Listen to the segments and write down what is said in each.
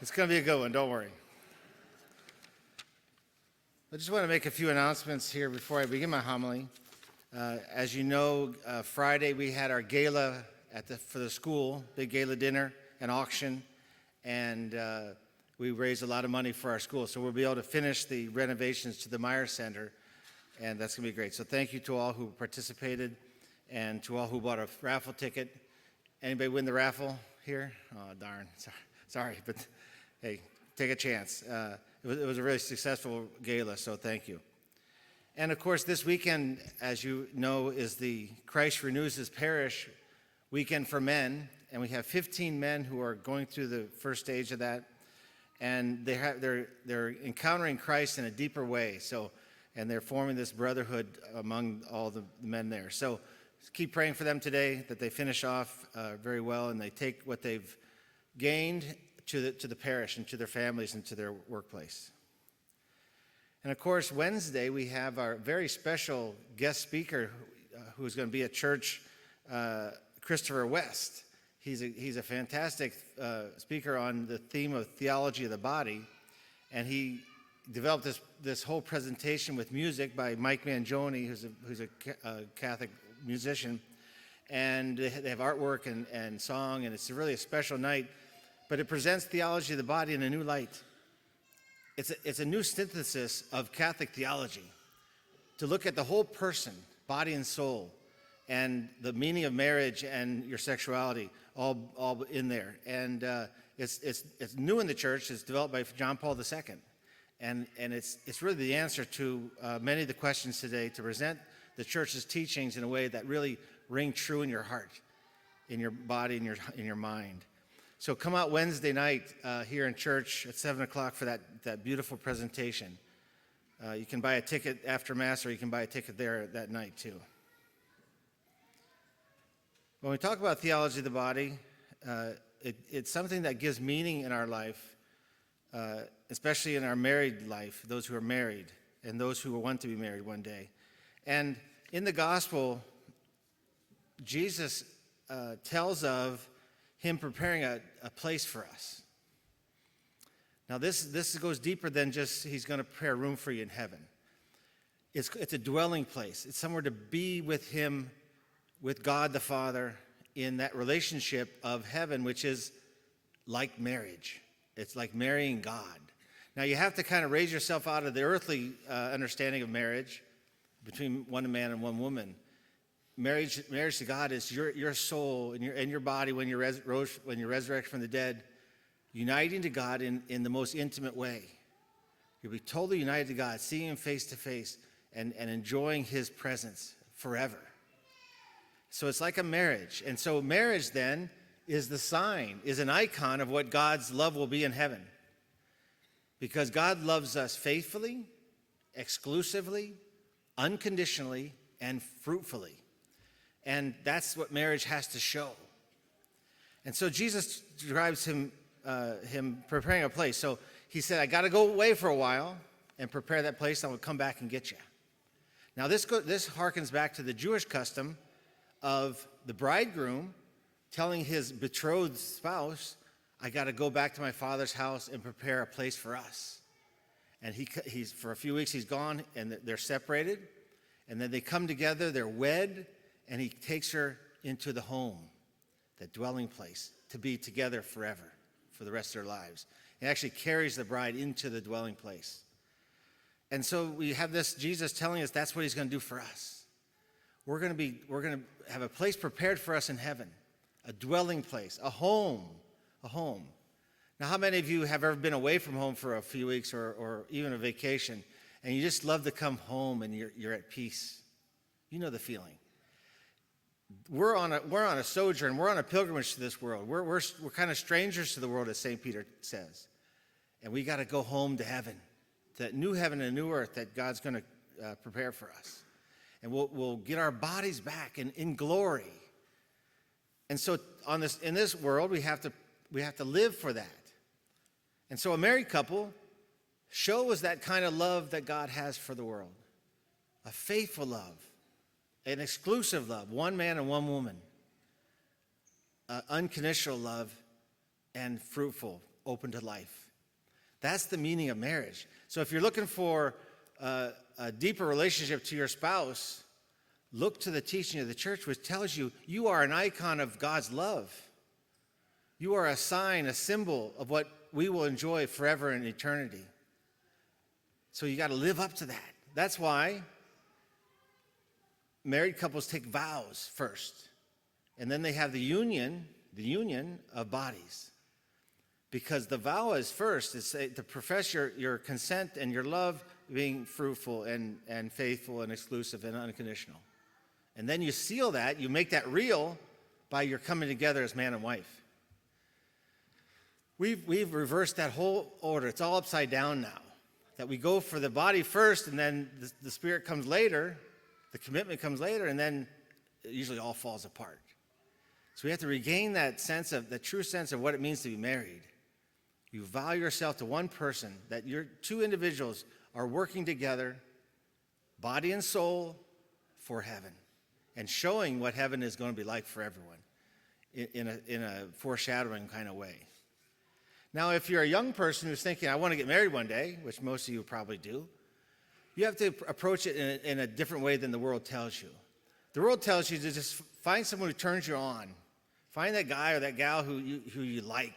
It's going to be a good one, don't worry. I just want to make a few announcements here before I begin my homily. As you know, Friday we had our gala for the school, big gala dinner and auction, and we raised a lot of money for our school. So we'll be able to finish the renovations to the Meyer Center, and that's going to be great. So thank you to all who participated and to all who bought a raffle ticket. Anybody win the raffle here? Oh, darn. Sorry, but hey, take a chance. It was a really successful gala, so thank you. And of course, this weekend, as you know, is the Christ Renews His Parish weekend for men, and we have 15 men who are going through the first stage of that, and they're encountering Christ in a deeper way. And they're forming this brotherhood among all the men there. So keep praying for them today that they finish off very well and they take what they've gained to the parish and to their families and to their workplace. And of course, Wednesday we have our very special guest speaker who's going to be at church, Christopher West. He's a fantastic speaker on the theme of theology of the body, and he developed this whole presentation with music by Mike Mangione, who's a Catholic musician, and they have artwork and song, and it's really a special night. But it presents theology of the body in a new light. It's a new synthesis of Catholic theology to look at the whole person, body and soul, and the meaning of marriage and your sexuality all in there. And it's new in the church. It's developed by John Paul II. And it's really the answer to many of the questions today, to present the church's teachings in a way that really ring true in your heart, in your body, in your mind. So come out Wednesday night here in church at 7 o'clock for that beautiful presentation. You can buy a ticket after Mass, or you can buy a ticket there that night too. When we talk about theology of the body, it's something that gives meaning in our life, especially in our married life, those who are married and those who will want to be married one day. And in the gospel, Jesus tells of him preparing a place for us. Now this goes deeper than just he's going to prepare a room for you in heaven. It's a dwelling place. It's somewhere to be with him, with God the Father, in that relationship of heaven, which is like marriage. It's like marrying God. Now you have to kind of raise yourself out of the earthly understanding of marriage between one man and one woman. Marriage to God is your soul and your body when you're resurrected from the dead, uniting to God in the most intimate way. You'll be totally united to God, seeing him face to face and enjoying his presence forever. So it's like a marriage. And so marriage then is the sign, is an icon of what God's love will be in heaven. Because God loves us faithfully, exclusively, unconditionally, and fruitfully. And that's what marriage has to show. And so Jesus describes him preparing a place. So he said, I got to go away for a while and prepare that place, and I will come back and get you. Now this harkens back to the Jewish custom of the bridegroom telling his betrothed spouse, I got to go back to my father's house and prepare a place for us. And he's for a few weeks he's gone, and they're separated, and then they come together, they're wed, and he takes her into the home, the dwelling place, to be together forever for the rest of their lives. He actually carries the bride into the dwelling place. And so we have this Jesus telling us that's what he's going to do for us. We're going to have a place prepared for us in heaven, a dwelling place, a home. Now, how many of you have ever been away from home for a few weeks or even a vacation, and you just love to come home and you're at peace? You know the feeling. We're on a sojourn. We're on a pilgrimage to this world. We're kind of strangers to the world, as St. Peter says, and we got to go home to heaven, to that new heaven and new earth that God's going to prepare for us, and we'll get our bodies back in glory. And so in this world, we have to live for that. And so a married couple shows that kind of love that God has for the world, a faithful love. An exclusive love, one man and one woman, unconditional love, and fruitful, open to life. That's the meaning of marriage. So if you're looking for a deeper relationship to your spouse, look to the teaching of the church, which tells you you are an icon of God's love. You are a sign, a symbol of what we will enjoy forever in eternity. So you got to live up to that. That's why married couples take vows first, and then they have the union of bodies. Because the vow is first, is to profess your consent and your love, being fruitful and faithful and exclusive and unconditional. And then you seal that, you make that real by your coming together as man and wife. We've reversed that whole order. It's all upside down now. That we go for the body first, and then the spirit comes later, the commitment comes later, and then it usually all falls apart. So we have to regain that true sense of what it means to be married. You vow yourself to one person, that your two individuals are working together, body and soul, for heaven, and showing what heaven is going to be like for everyone in a foreshadowing kind of way. Now, if you're a young person who's thinking, I want to get married one day, which most of you probably do, you have to approach it in a different way than the world tells you. The world tells you to just find someone who turns you on. Find that guy or that gal who you like,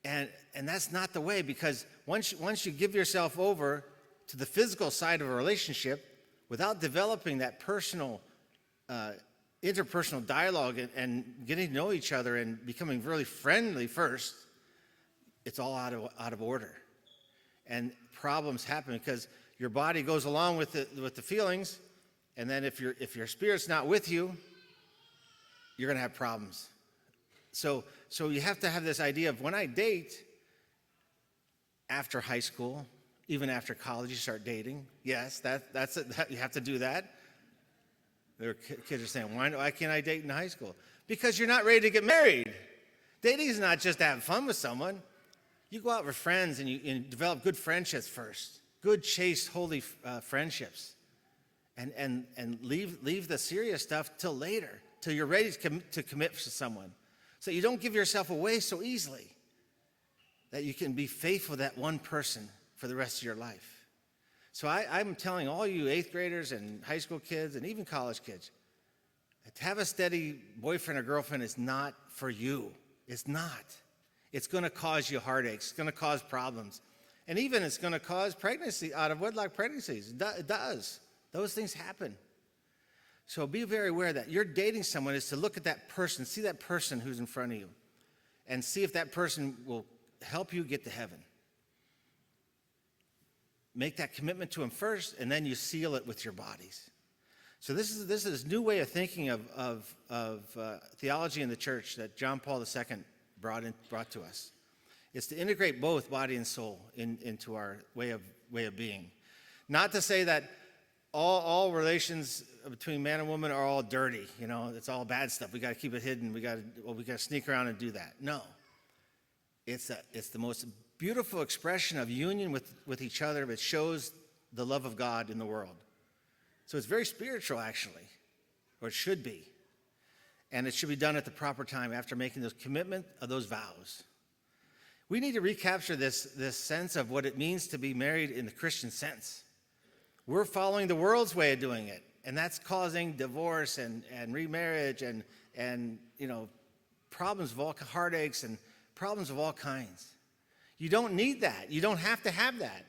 And that's not the way, because once you give yourself over to the physical side of a relationship without developing that personal, interpersonal dialogue and getting to know each other and becoming really friendly first, it's all out of order. And problems happen because your body goes along with the feelings, and then if your spirit's not with you, you're going to have problems. So you have to have this idea of when I date, after high school, even after college, you start dating. Yes, that's it. You have to do that. There are kids are saying, why can't I date in high school? Because you're not ready to get married. Dating is not just to have fun with someone. You go out with friends and you develop good friendships first, good, chaste, holy friendships, and leave the serious stuff till later, till you're ready to commit to someone. So you don't give yourself away so easily, that you can be faithful to that one person for the rest of your life. So I'm telling all you 8th graders and high school kids and even college kids, to have a steady boyfriend or girlfriend is not for you. It's not. It's going to cause you heartaches. It's going to cause problems. And even it's going to cause pregnancy, out of wedlock pregnancies. It does. Those things happen. So be very aware that you're dating someone is to look at that person, see that person who's in front of you, and see if that person will help you get to heaven. Make that commitment to him first, and then you seal it with your bodies. So this is this new way of thinking of theology in the church that John Paul II brought to us. It's to integrate both body and soul into our way of being. Not to say that all relations between man and woman are all dirty. It's all bad stuff. We got to keep it hidden. We got to sneak around and do that. No. It's the most beautiful expression of union with each other. It shows the love of God in the world. So it's very spiritual, actually, or it should be. And it should be done at the proper time after making those commitment of those vows. We need to recapture this sense of what it means to be married in the Christian sense. We're following the world's way of doing it, and that's causing divorce and remarriage and problems of all heartaches and problems of all kinds. You don't need that. You don't have to have that.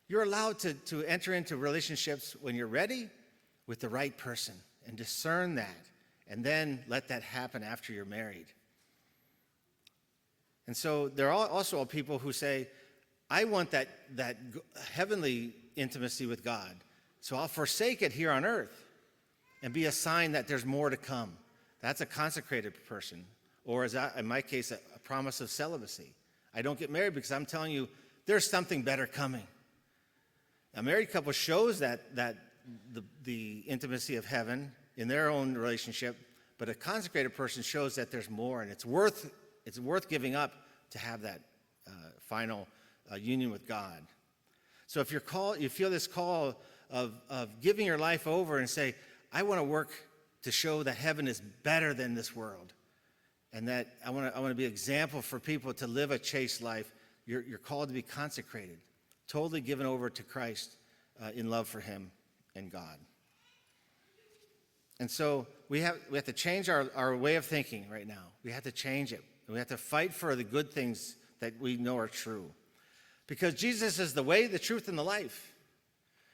You're allowed to enter into relationships when you're ready with the right person and discern that, and then let that happen after you're married. And so there are also people who say, I want that heavenly intimacy with God, so I'll forsake it here on earth and be a sign that there's more to come. That's a consecrated person, or in my case, a promise of celibacy. I don't get married because I'm telling you there's something better coming. A married couple shows that the intimacy of heaven in their own relationship, but a consecrated person shows that there's more, and it's worth giving up to have that final union with God. So if you feel this call of giving your life over and say, I want to work to show that heaven is better than this world, and that I want to be an example for people to live a chaste life. You're called to be consecrated, totally given over to Christ in love for him and God. And so we have to change our way of thinking right now. We have to change it. We have to fight for the good things that we know are true. Because Jesus is the way, the truth, and the life.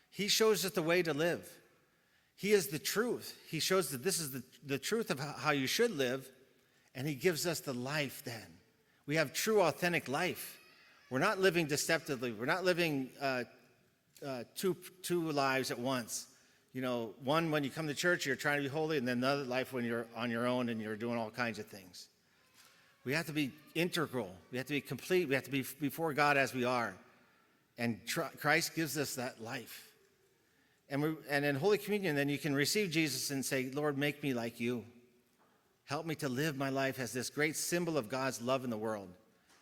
He shows us the way to live. He is the truth. He shows that this is the truth of how you should live, and he gives us the life then. We have true, authentic life. We're not living deceptively. We're not living two lives at once. You know, one, when you come to church, you're trying to be holy, and then another life when you're on your own and you're doing all kinds of things. We have to be integral. We have to be complete. We have to be before God as we are. And Christ gives us that life. And in Holy Communion, then you can receive Jesus and say, Lord, make me like you. Help me to live my life as this great symbol of God's love in the world,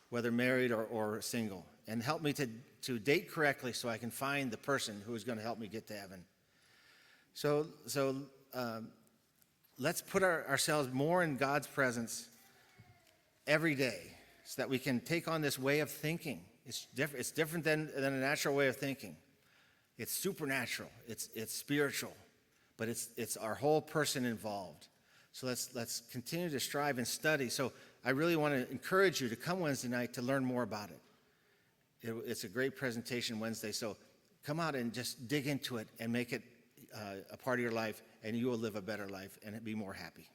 whether married or single. And help me to date correctly so I can find the person who is going to help me get to heaven. So let's put ourselves more in God's presence every day so that we can take on this way of thinking. It's different than a natural way of thinking. It's supernatural. It's spiritual, but it's our whole person involved. So let's continue to strive and study. So I really want to encourage you to come Wednesday night to learn more about it. It's a great presentation Wednesday. So come out and just dig into it and make it a part of your life, and you will live a better life and be more happy.